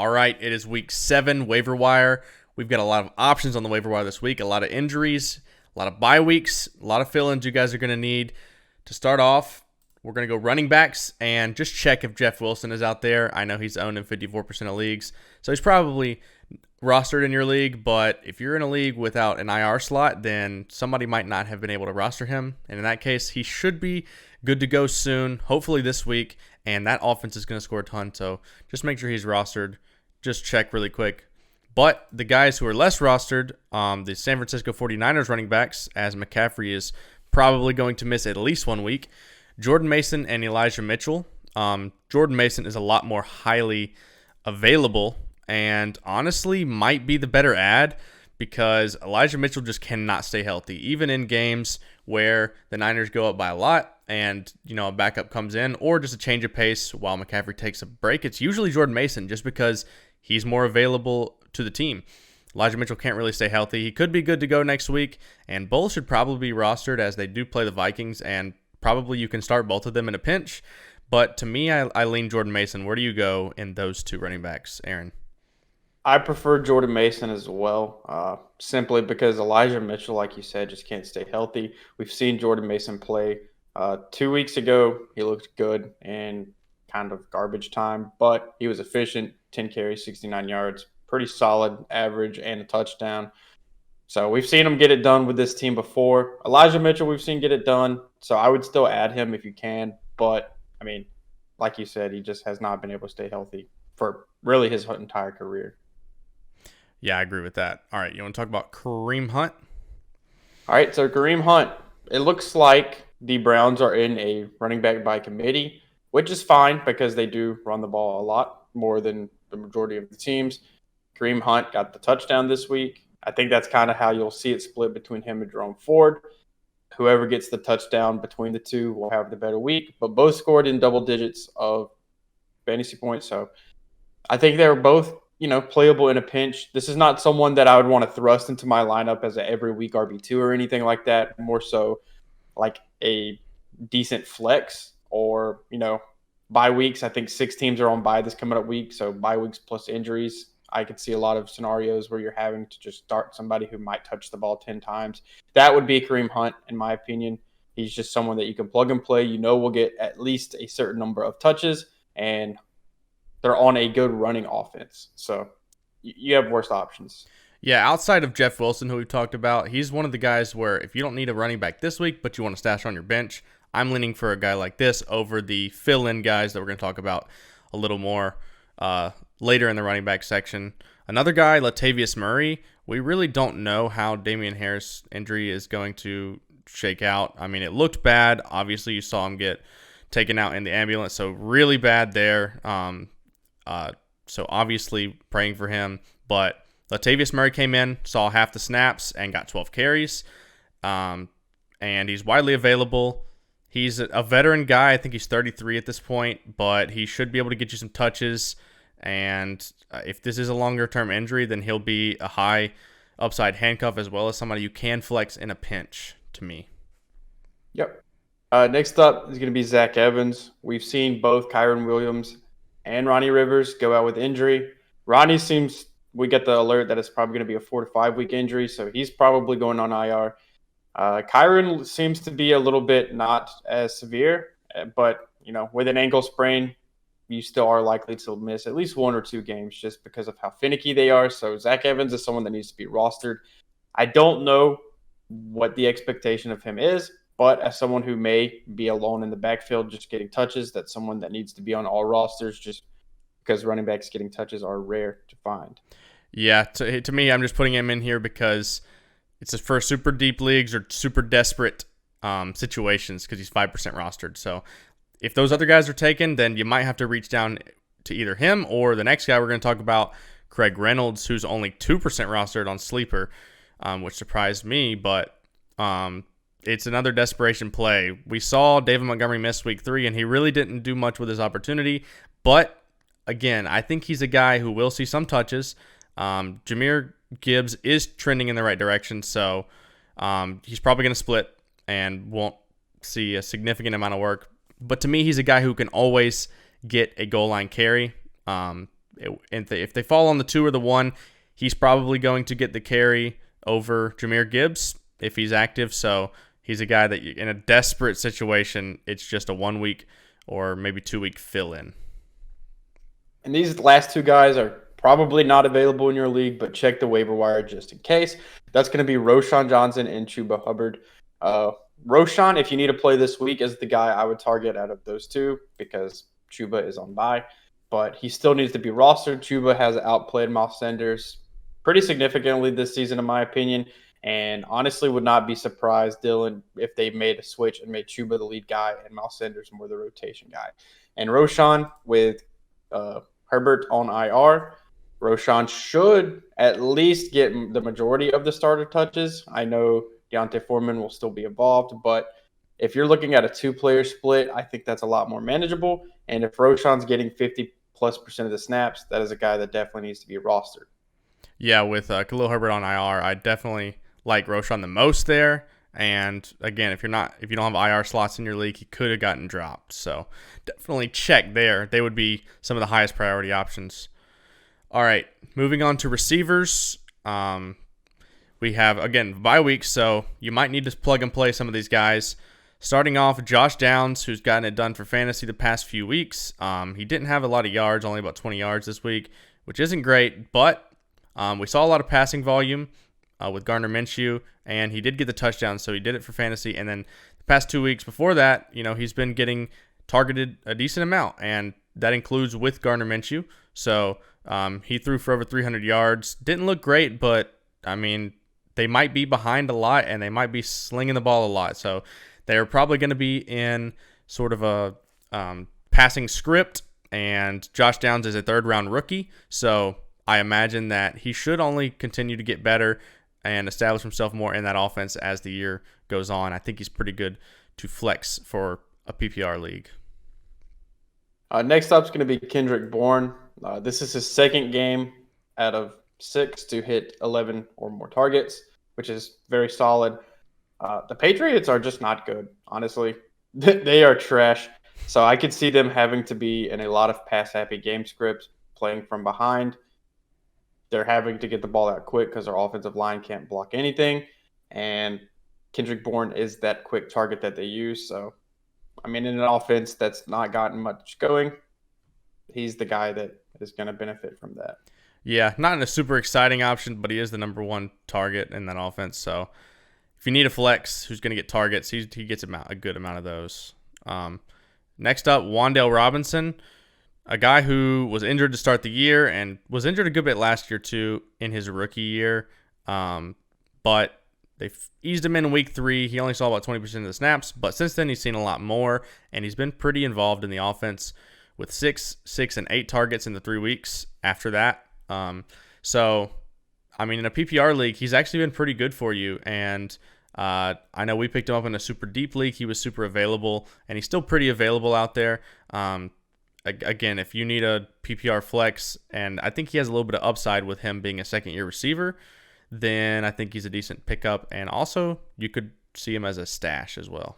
All right, it is week 7, waiver wire. We've got a lot of options on the waiver wire this week, a lot of injuries, a lot of bye weeks, a lot of fill-ins you guys are going to need. To start off, we're going to go running backs and just check if Jeff Wilson is out there. I know he's owned in 54% of leagues, so he's probably rostered in your league, but if you're in a league without an IR slot, then somebody might not have been able to roster him, and in that case, he should be good to go soon, hopefully this week, and that offense is going to score a ton, so just make sure he's rostered. Just check really quick. But the guys who are less rostered, the San Francisco 49ers running backs, as McCaffrey is probably going to miss at least 1 week, Jordan Mason and Elijah Mitchell. Jordan Mason is a lot more highly available and honestly might be the better ad because Elijah Mitchell just cannot stay healthy. Even in games where the Niners go up by a lot and, a backup comes in or just a change of pace while McCaffrey takes a break, it's usually Jordan Mason just because he's more available to the team. Elijah Mitchell can't really stay healthy. He could be good to go next week, and both should probably be rostered as they do play the Vikings, and probably you can start both of them in a pinch. But to me, I lean Jordan Mason. Where do you go in those two running backs, Aaron? I prefer Jordan Mason as well, simply because Elijah Mitchell, like you said, just can't stay healthy. We've seen Jordan Mason play 2 weeks ago. He looked good in kind of garbage time, but he was efficient, 10 carries, 69 yards, pretty solid average and a touchdown. So we've seen him get it done with this team before. Elijah Mitchell, we've seen get it done. So I would still add him if you can. But, like you said, he just has not been able to stay healthy for really his entire career. Yeah, I agree with that. All right, you want to talk about Kareem Hunt? All right, so Kareem Hunt, it looks like the Browns are in a running back by committee, which is fine because they do run the ball a lot more than the majority of the teams. Kareem Hunt got the touchdown this week. I think that's kind of how you'll see it split between him and Jerome Ford. Whoever gets the touchdown between the two will have the better week, but both scored in double digits of fantasy points. So I think they're both, playable in a pinch. This is not someone that I would want to thrust into my lineup as an every week RB2 or anything like that. More so like a decent flex or, bye weeks. I think 6 teams are on bye this coming up week. So bye weeks plus injuries. I could see a lot of scenarios where you're having to just start somebody who might touch the ball 10 times. That would be Kareem Hunt, in my opinion. He's just someone that you can plug and play. Will get at least a certain number of touches, and they're on a good running offense. So you have worse options. Yeah, outside of Jeff Wilson, who we've talked about, he's one of the guys where if you don't need a running back this week, but you want to stash on your bench, I'm leaning for a guy like this over the fill-in guys that we're going to talk about a little more later in the running back section. Another guy, Latavius Murray, we really don't know how Damian Harris' injury is going to shake out. It looked bad. Obviously, you saw him get taken out in the ambulance, so really bad there. So obviously praying for him. But Latavius Murray came in, saw half the snaps, and got 12 carries. And he's widely available. He's a veteran guy. I think he's 33 at this point, but he should be able to get you some touches. And if this is a longer-term injury, then he'll be a high upside handcuff as well as somebody you can flex in a pinch to me. Yep. Next up is going to be Zach Evans. We've seen both Kyron Williams and Ronnie Rivers go out with injury. Ronnie we get the alert that it's probably going to be a 4 to 5 week injury, so he's probably going on IR. Kyron seems to be a little bit not as severe, but, with an ankle sprain, you still are likely to miss at least 1 or 2 games just because of how finicky they are. So Zach Evans is someone that needs to be rostered. I don't know what the expectation of him is, but as someone who may be alone in the backfield just getting touches, that's someone that needs to be on all rosters just because running backs getting touches are rare to find. Yeah, to me, I'm just putting him in here because it's for super deep leagues or super desperate situations because he's 5% rostered. So if those other guys are taken, then you might have to reach down to either him or the next guy we're going to talk about, Craig Reynolds, who's only 2% rostered on Sleeper, which surprised me, but it's another desperation play. We saw David Montgomery miss week 3, and he really didn't do much with his opportunity, but again, I think he's a guy who will see some touches. Jahmyr Gibbs is trending in the right direction, so he's probably going to split and won't see a significant amount of work. But to me, he's a guy who can always get a goal line carry. If they fall on the 2 or the 1, he's probably going to get the carry over Jahmyr Gibbs if he's active. So he's a guy that in a desperate situation, it's just a 1 week or maybe 2 week fill-in. And these last 2 guys are probably not available in your league, but check the waiver wire just in case. That's going to be Roschon Johnson and Chuba Hubbard. Roschon, if you need to play this week, is the guy I would target out of those 2 because Chuba is on bye. But he still needs to be rostered. Chuba has outplayed Miles Sanders pretty significantly this season, in my opinion. And honestly would not be surprised, Dylan, if they made a switch and made Chuba the lead guy and Miles Sanders more the rotation guy. And Roschon with Herbert on IR, Roschon should at least get the majority of the starter touches. I know Deontay Foreman will still be involved, but if you're looking at a 2-player split, I think that's a lot more manageable. And if Roschon's getting 50+% of the snaps, that is a guy that definitely needs to be rostered. Yeah, with Khalil Herbert on IR, I definitely like Roschon the most there. And again, if you don't have IR slots in your league, he could have gotten dropped. So definitely check there. They would be some of the highest priority options. All right, moving on to receivers. We have, again, bye weeks, so you might need to plug and play some of these guys. Starting off, Josh Downs, who's gotten it done for fantasy the past few weeks. He didn't have a lot of yards, only about 20 yards this week, which isn't great, but we saw a lot of passing volume with Gardner Minshew, and he did get the touchdown, so he did it for fantasy. And then the past 2 weeks before that, he's been getting targeted a decent amount, and that includes with Gardner Minshew. So he threw for over 300 yards. Didn't look great, but, they might be behind a lot, and they might be slinging the ball a lot. So they're probably going to be in sort of a passing script, and Josh Downs is a third-round rookie. So I imagine that he should only continue to get better and establish himself more in that offense as the year goes on. I think he's pretty good to flex for a PPR league. Next up is going to be Kendrick Bourne. This is his second game out of 6 to hit 11 or more targets, which is very solid. The Patriots are just not good, honestly. They are trash. So I could see them having to be in a lot of pass-happy game scripts, playing from behind. They're having to get the ball out quick because their offensive line can't block anything. And Kendrick Bourne is that quick target that they use. So, in an offense that's not gotten much going, he's the guy that is going to benefit from that. Yeah, not in a super exciting option, but he is the number 1 target in that offense. So if you need a flex who's going to get targets, he gets a good amount of those. Next up, Wan'Dale Robinson, a guy who was injured to start the year and was injured a good bit last year too in his rookie year. But they eased him in week 3. He only saw about 20% of the snaps, but since then he's seen a lot more, and he's been pretty involved in the offense with 6, and 8 targets in the 3 weeks after that. So, in a PPR league, he's actually been pretty good for you. And I know we picked him up in a super deep league. He was super available, and he's still pretty available out there. Again, if you need a PPR flex, and I think he has a little bit of upside with him being a second-year receiver, then I think he's a decent pickup. And also, you could see him as a stash as well.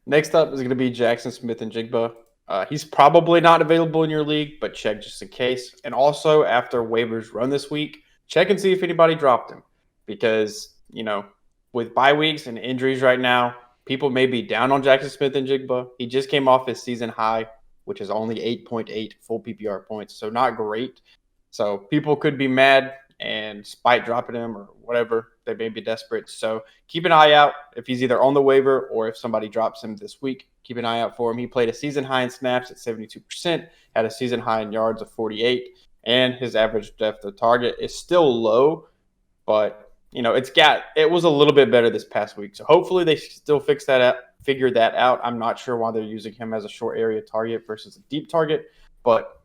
Next up is going to be Jaxon Smith-Njigba. He's probably not available in your league, but check just in case. And also, after waivers run this week, check and see if anybody dropped him. Because, with bye weeks and injuries right now, people may be down on Jaxon Smith-Njigba. He just came off his season high, which is only 8.8 full PPR points, so not great. So people could be mad and spite dropping him or whatever. They may be desperate. So keep an eye out if he's either on the waiver or if somebody drops him this week. Keep an eye out for him. He played a season high in snaps at 72%, had a season high in yards of 48, and his average depth of target is still low, but it was a little bit better this past week. So hopefully they still figure that out. I'm not sure why they're using him as a short area target versus a deep target, but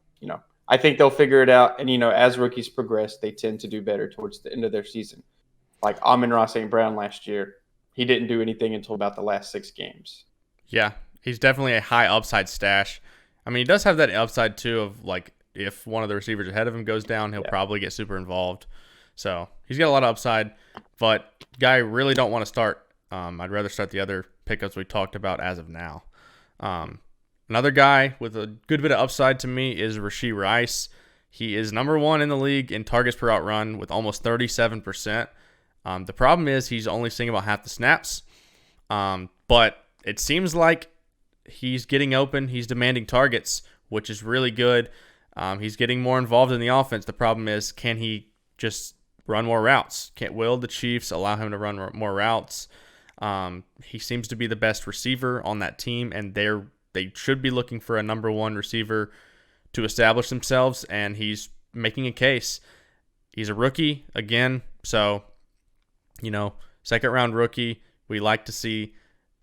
I think they'll figure it out. And as rookies progress, they tend to do better towards the end of their season. Like Amon-Ra St. Brown last year, he didn't do anything until about the last 6 games. Yeah, he's definitely a high upside stash. He does have that upside too of like if one of the receivers ahead of him goes down, he'll probably get super involved. So he's got a lot of upside, but guy I really don't want to start. I'd rather start the other pickups we talked about as of now. Another guy with a good bit of upside to me is Rashee Rice. He is number 1 in the league in targets per out run with almost 37%. The problem is he's only seeing about half the snaps, but it seems like he's getting open. He's demanding targets, which is really good. He's getting more involved in the offense. The problem is, can he just run more routes? Will the Chiefs allow him to run more routes? He seems to be the best receiver on that team, and they should be looking for a number 1 receiver to establish themselves, and he's making a case. He's a rookie again, so, second round rookie. We like to see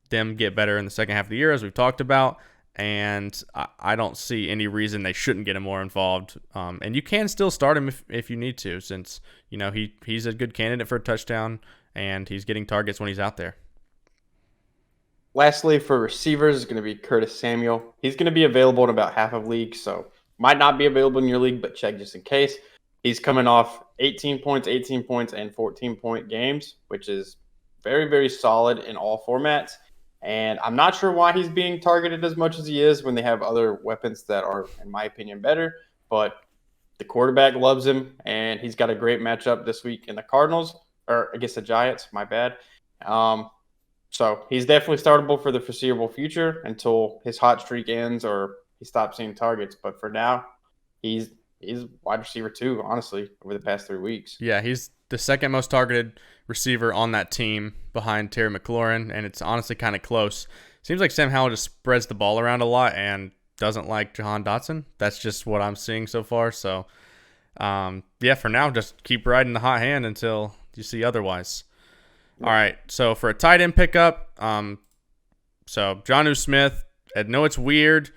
them get better in the second half of the year, as we've talked about, and I don't see any reason they shouldn't get him more involved. And you can still start him if you need to, since he's a good candidate for a touchdown, and he's getting targets when he's out there. Lastly, for receivers, is going to be Curtis Samuel. He's going to be available in about half of leagues, so might not be available in your league, but check just in case. He's coming off 18 points, and 14-point games, which is very, very solid in all formats. And I'm not sure why he's being targeted as much as he is when they have other weapons that are, in my opinion, better. But the quarterback loves him, and he's got a great matchup this week in the Cardinals, or against the Giants, my bad. So he's definitely startable for the foreseeable future until his hot streak ends or he stops seeing targets. But for now, he's wide receiver 2, honestly, over the past 3 weeks. Yeah, he's the second most targeted receiver on that team behind Terry McLaurin, and it's honestly kind of close. Seems like Sam Howell just spreads the ball around a lot and doesn't like Jahan Dotson. That's just what I'm seeing so far. So, for now, just keep riding the hot hand until you see otherwise. All right, so for a tight end pickup, so Jonnu Smith, I know it's weird.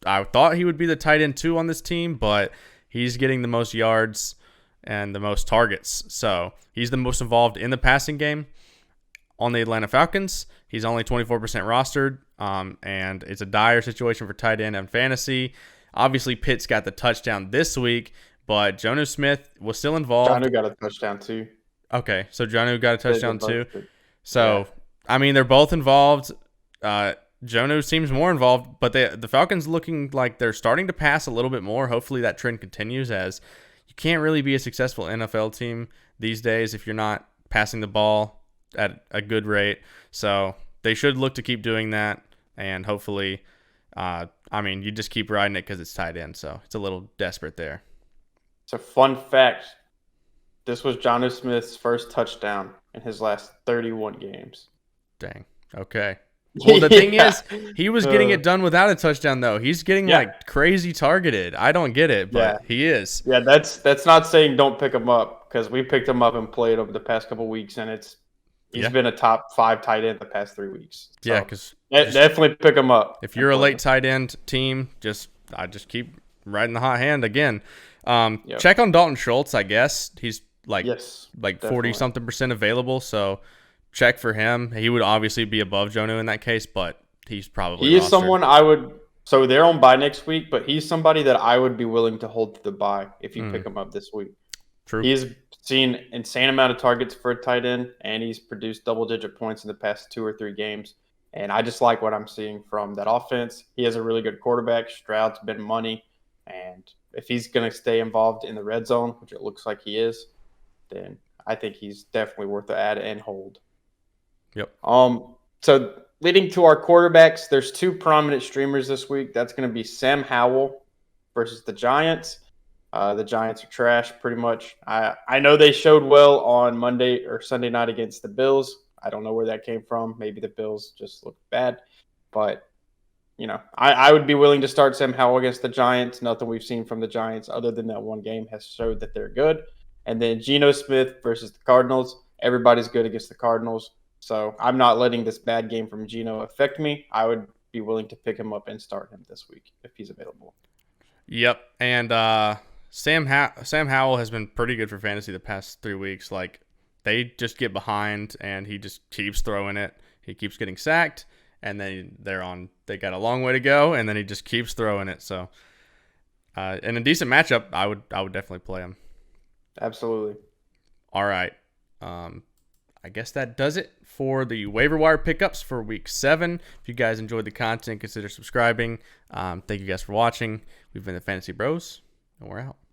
I thought he would be the tight end 2 on this team, but he's getting the most yards and the most targets. So he's the most involved in the passing game on the Atlanta Falcons. He's only 24% rostered, and it's a dire situation for tight end and fantasy. Obviously, Pitts got the touchdown this week, but Jonnu Smith was still involved. Jonnu got a touchdown too. Okay, so Jonnu got a touchdown too. So, yeah. They're both involved. Jonnu seems more involved, but the Falcons looking like they're starting to pass a little bit more. Hopefully that trend continues, as you can't really be a successful NFL team these days if you're not passing the ball at a good rate. So they should look to keep doing that, and hopefully, you just keep riding it because it's tight end, so it's a little desperate there. It's a fun fact. This was Jonnu Smith's first touchdown in his last 31 games. Dang. Okay. Well, the thing is, he was getting it done without a touchdown, though. He's getting crazy targeted. I don't get it, but he is. Yeah, that's not saying don't pick him up, because we picked him up and played over the past couple weeks, and he's been a top 5 tight end the past 3 weeks. So because definitely pick him up. If you're a late tight end team, I just keep riding the hot hand again. Check on Dalton Schultz, I guess. He's 40-something% available, so check for him. He would obviously be above Jonnu in that case, but he's probably He is someone I would – so they're on bye next week, but he's somebody that I would be willing to hold to the bye if you pick him up this week. True. He's seen insane amount of targets for a tight end, and he's produced double-digit points in the past 2 or 3 games. And I just like what I'm seeing from that offense. He has a really good quarterback. Stroud's been money, and if he's going to stay involved in the red zone, which it looks like he is, then I think he's definitely worth the add and hold. Yep. So leading to our quarterbacks, there's 2 prominent streamers this week. That's going to be Sam Howell versus the Giants. The Giants are trash pretty much. I know they showed well on Monday or Sunday night against the Bills. I don't know where that came from. Maybe the Bills just looked bad. But, I would be willing to start Sam Howell against the Giants. Nothing we've seen from the Giants other than that one game has showed that they're good. And then Geno Smith versus the Cardinals. Everybody's good against the Cardinals. So I'm not letting this bad game from Geno affect me. I would be willing to pick him up and start him this week if he's available. Yep. And Sam Howell has been pretty good for fantasy the past 3 weeks. Like, they just get behind, and he just keeps throwing it. He keeps getting sacked, and then they got a long way to go, and then he just keeps throwing it. So in a decent matchup, I would definitely play him. Absolutely. All right. I guess that does it for the waiver wire pickups for week 7. If you guys enjoyed the content, consider subscribing. Thank you guys for watching. We've been the Fantasy Bros, and we're out.